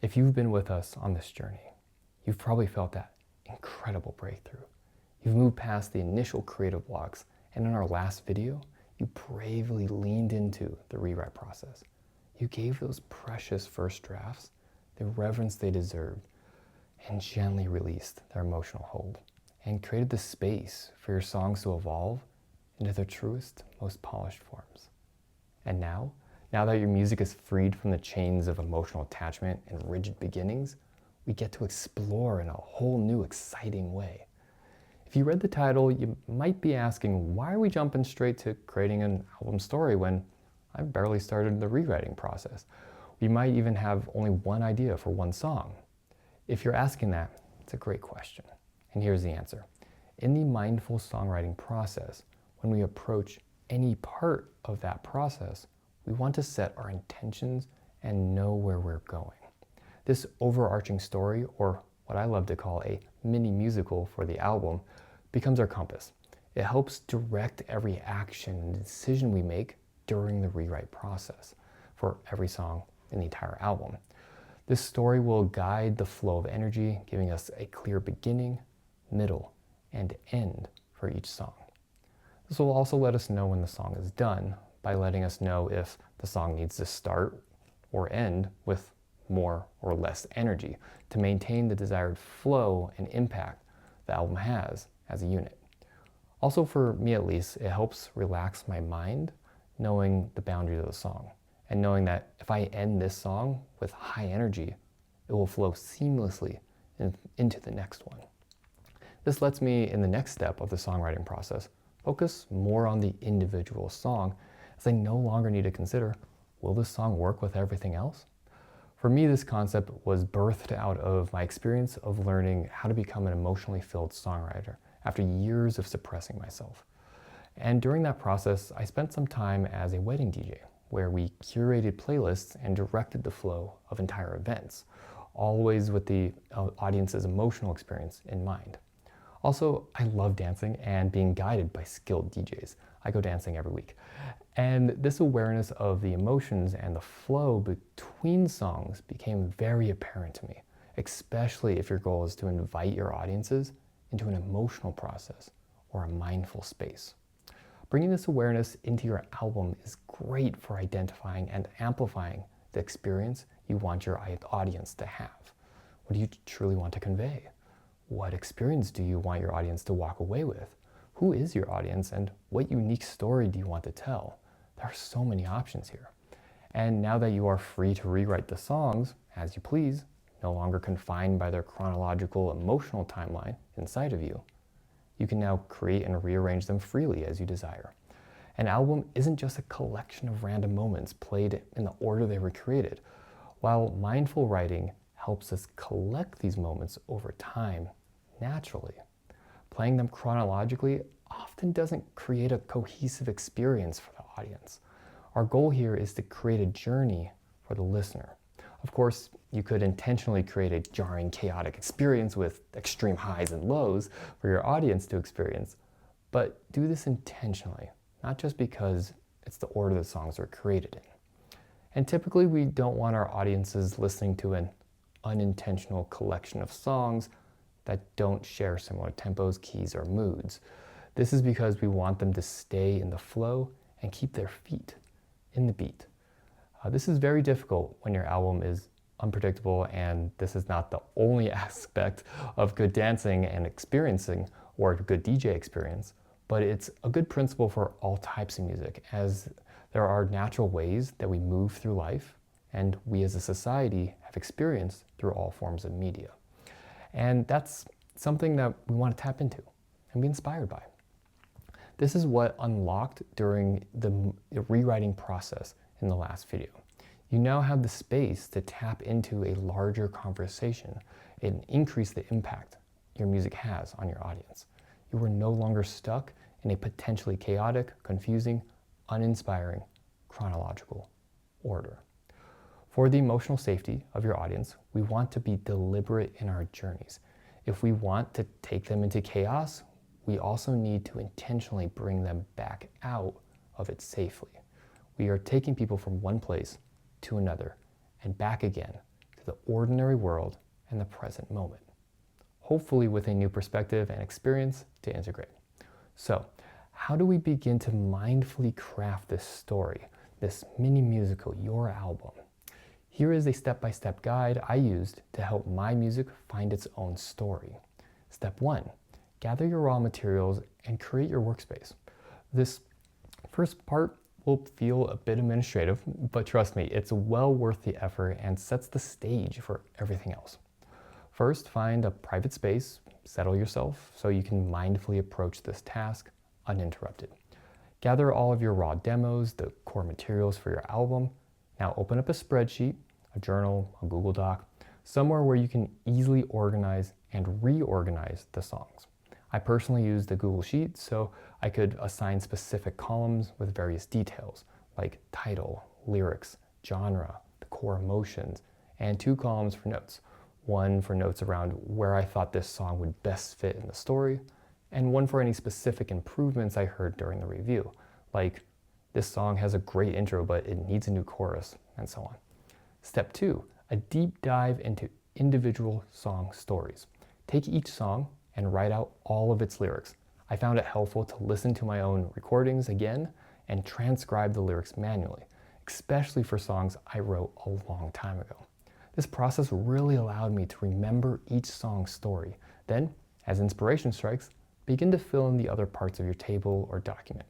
If you've been with us on this journey, you've probably felt that incredible breakthrough. You've moved past the initial creative blocks, and in our last video, you bravely leaned into the rewrite process. You gave those precious first drafts the reverence they deserved and gently released their emotional hold and created the space for your songs to evolve into their truest, most polished forms. And now that your music is freed from the chains of emotional attachment and rigid beginnings, we get to explore in a whole new, exciting way. If you read the title, you might be asking, why are we jumping straight to creating an album story when I've barely started the rewriting process? We might even have only one idea for one song. If you're asking that, it's a great question. And here's the answer. In the mindful songwriting process, when we approach any part of that process, we want to set our intentions and know where we're going. This overarching story, or what I love to call a mini musical for the album, becomes our compass. It helps direct every action and decision we make during the rewrite process for every song in the entire album. This story will guide the flow of energy, giving us a clear beginning, middle, and end for each song. This will also let us know when the song is done by letting us know if the song needs to start or end with more or less energy to maintain the desired flow and impact the album has as a unit. Also, for me at least, it helps relax my mind knowing the boundaries of the song and knowing that if I end this song with high energy, it will flow seamlessly into the next one. This lets me, in the next step of the songwriting process, focus more on the individual song, as I no longer need to consider, will this song work with everything else? For me, this concept was birthed out of my experience of learning how to become an emotionally filled songwriter after years of suppressing myself. And during that process, I spent some time as a wedding DJ, where we curated playlists and directed the flow of entire events, always with the audience's emotional experience in mind. Also, I love dancing and being guided by skilled DJs. I go dancing every week. And this awareness of the emotions and the flow between songs became very apparent to me, especially if your goal is to invite your audiences into an emotional process or a mindful space. Bringing this awareness into your album is great for identifying and amplifying the experience you want your audience to have. What do you truly want to convey? What experience do you want your audience to walk away with? Who is your audience and what unique story do you want to tell? There are so many options here. And now that you are free to rewrite the songs as you please, no longer confined by their chronological emotional timeline inside of you, you can now create and rearrange them freely as you desire. An album isn't just a collection of random moments played in the order they were created. While mindful writing helps us collect these moments over time naturally, playing them chronologically often doesn't create a cohesive experience for the audience. Our goal here is to create a journey for the listener. Of course, you could intentionally create a jarring, chaotic experience with extreme highs and lows for your audience to experience, but do this intentionally, not just because it's the order the songs are created in. And typically, we don't want our audiences listening to an unintentional collection of songs that don't share similar tempos, keys, or moods. This is because we want them to stay in the flow and keep their feet in the beat. This is very difficult when your album is unpredictable, and this is not the only aspect of good dancing and experiencing or good DJ experience, but it's a good principle for all types of music, as there are natural ways that we move through life and we as a society have experienced through all forms of media. And that's something that we want to tap into and be inspired by. This is what unlocked during the rewriting process in the last video. You now have the space to tap into a larger conversation and increase the impact your music has on your audience. You are no longer stuck in a potentially chaotic, confusing, uninspiring, chronological order. For the emotional safety of your audience, we want to be deliberate in our journeys. If we want to take them into chaos, we also need to intentionally bring them back out of it safely. We are taking people from one place to another and back again to to the ordinary world and the present moment, hopefully with a new perspective and experience to integrate. So, how do we begin to mindfully craft this story, this mini musical, your album? Here is a step-by-step guide I used to help my music find its own story. Step 1, gather your raw materials and create your workspace. This first part will feel a bit administrative, but trust me, it's well worth the effort and sets the stage for everything else. First, find a private space, settle yourself so you can mindfully approach this task uninterrupted. Gather all of your raw demos, the core materials for your album. Now open up a spreadsheet, a journal, a Google Doc, somewhere where you can easily organize and reorganize the songs. I personally use the Google Sheet so I could assign specific columns with various details like title, lyrics, genre, the core emotions, and 2 columns for notes. One for notes around where I thought this song would best fit in the story, and one for any specific improvements I heard during the review, like this song has a great intro but it needs a new chorus, and so on. Step 2, a deep dive into individual song stories. Take each song and write out all of its lyrics. I found it helpful to listen to my own recordings again and transcribe the lyrics manually, especially for songs I wrote a long time ago. This process really allowed me to remember each song's story. Then, as inspiration strikes, begin to fill in the other parts of your table or document.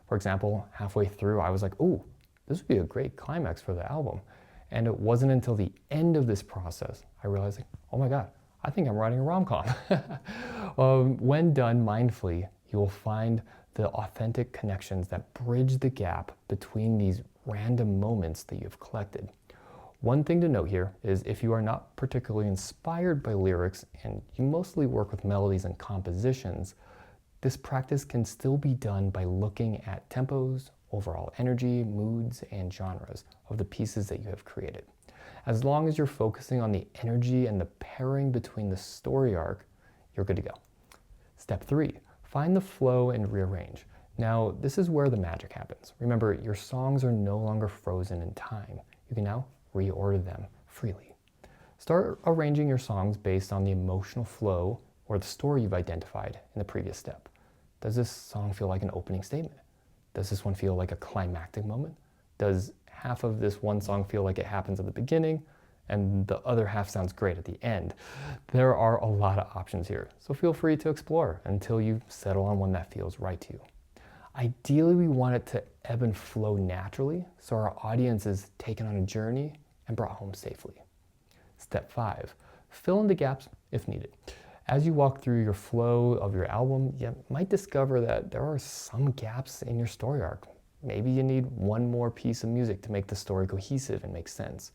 For example, halfway through, I was like, "Ooh, this would be a great climax for the album." And it wasn't until the end of this process I realized, like, oh my God, I think I'm writing a rom-com. When done mindfully, you will find the authentic connections that bridge the gap between these random moments that you've collected. One thing to note here is if you are not particularly inspired by lyrics and you mostly work with melodies and compositions, this practice can still be done by looking at tempos, overall energy, moods, and genres of the pieces that you have created. As long as you're focusing on the energy and the pairing between the story arc, you're good to go. Step 3, find the flow and rearrange. Now, this is where the magic happens. Remember, your songs are no longer frozen in time. You can now reorder them freely. Start arranging your songs based on the emotional flow or the story you've identified in the previous step. Does this song feel like an opening statement? Does this one feel like a climactic moment? Does half of this one song feel like it happens at the beginning and the other half sounds great at the end? There are a lot of options here, so feel free to explore until you settle on one that feels right to you. Ideally, we want it to ebb and flow naturally so our audience is taken on a journey and brought home safely. Step 5, fill in the gaps if needed. As you walk through your flow of your album, you might discover that there are some gaps in your story arc. Maybe you need one more piece of music to make the story cohesive and make sense.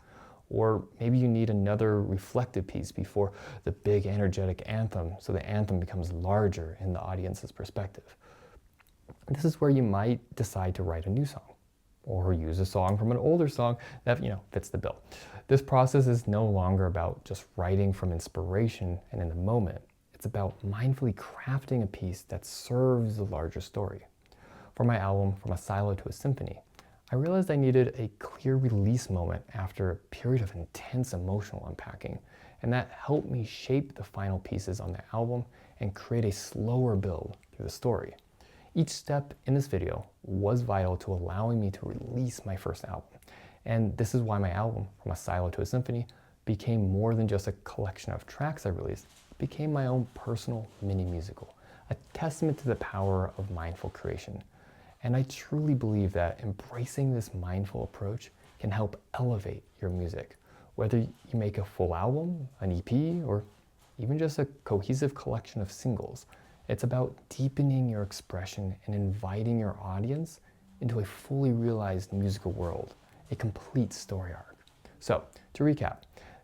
Or maybe you need another reflective piece before the big energetic anthem so the anthem becomes larger in the audience's perspective. This is where you might decide to write a new song or use a song from an older song that fits the bill. This process is no longer about just writing from inspiration and in the moment. It's about mindfully crafting a piece that serves the larger story. For my album, From a Silo to a Symphony, I realized I needed a clear release moment after a period of intense emotional unpacking, and that helped me shape the final pieces on the album and create a slower build through the story. Each step in this video was vital to allowing me to release my first album. And this is why my album, From a Silo to a Symphony, became more than just a collection of tracks I released. It became my own personal mini musical, a testament to the power of mindful creation. And I truly believe that embracing this mindful approach can help elevate your music. Whether you make a full album, an EP, or even just a cohesive collection of singles, it's about deepening your expression and inviting your audience into a fully realized musical world, a complete story arc. So, to recap,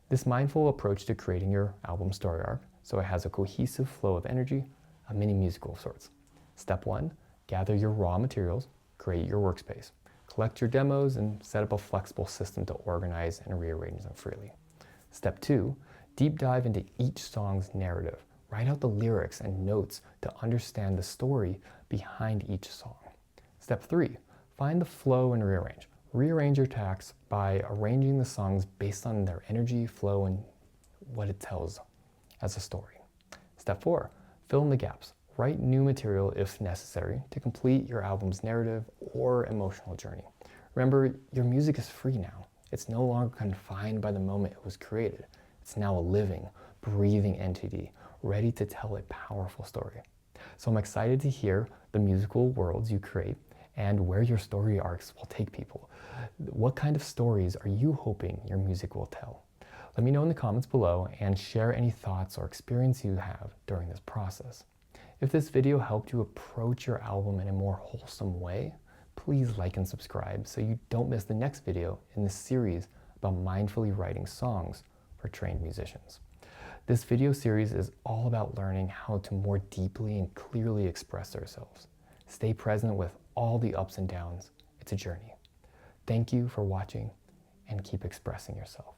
this mindful approach to creating your album story arc, so it has a cohesive flow of energy, a mini musical of sorts. Step 1, gather your raw materials, create your workspace, collect your demos, and set up a flexible system to organize and rearrange them freely. Step 2, deep dive into each song's narrative. Write out the lyrics and notes to understand the story behind each song. Step 3, find the flow and rearrange. Rearrange your tracks by arranging the songs based on their energy, flow, and what it tells as a story. Step 4, fill in the gaps. Write new material if necessary to complete your album's narrative or emotional journey. Remember, your music is free now. It's no longer confined by the moment it was created. It's now a living, breathing entity, ready to tell a powerful story. So I'm excited to hear the musical worlds you create and where your story arcs will take people. What kind of stories are you hoping your music will tell? Let me know in the comments below and share any thoughts or experience you have during this process. If this video helped you approach your album in a more wholesome way, please like and subscribe so you don't miss the next video in this series about mindfully writing songs for trained musicians. This video series is all about learning how to more deeply and clearly express ourselves. Stay present with all the ups and downs. It's a journey. Thank you for watching and keep expressing yourself.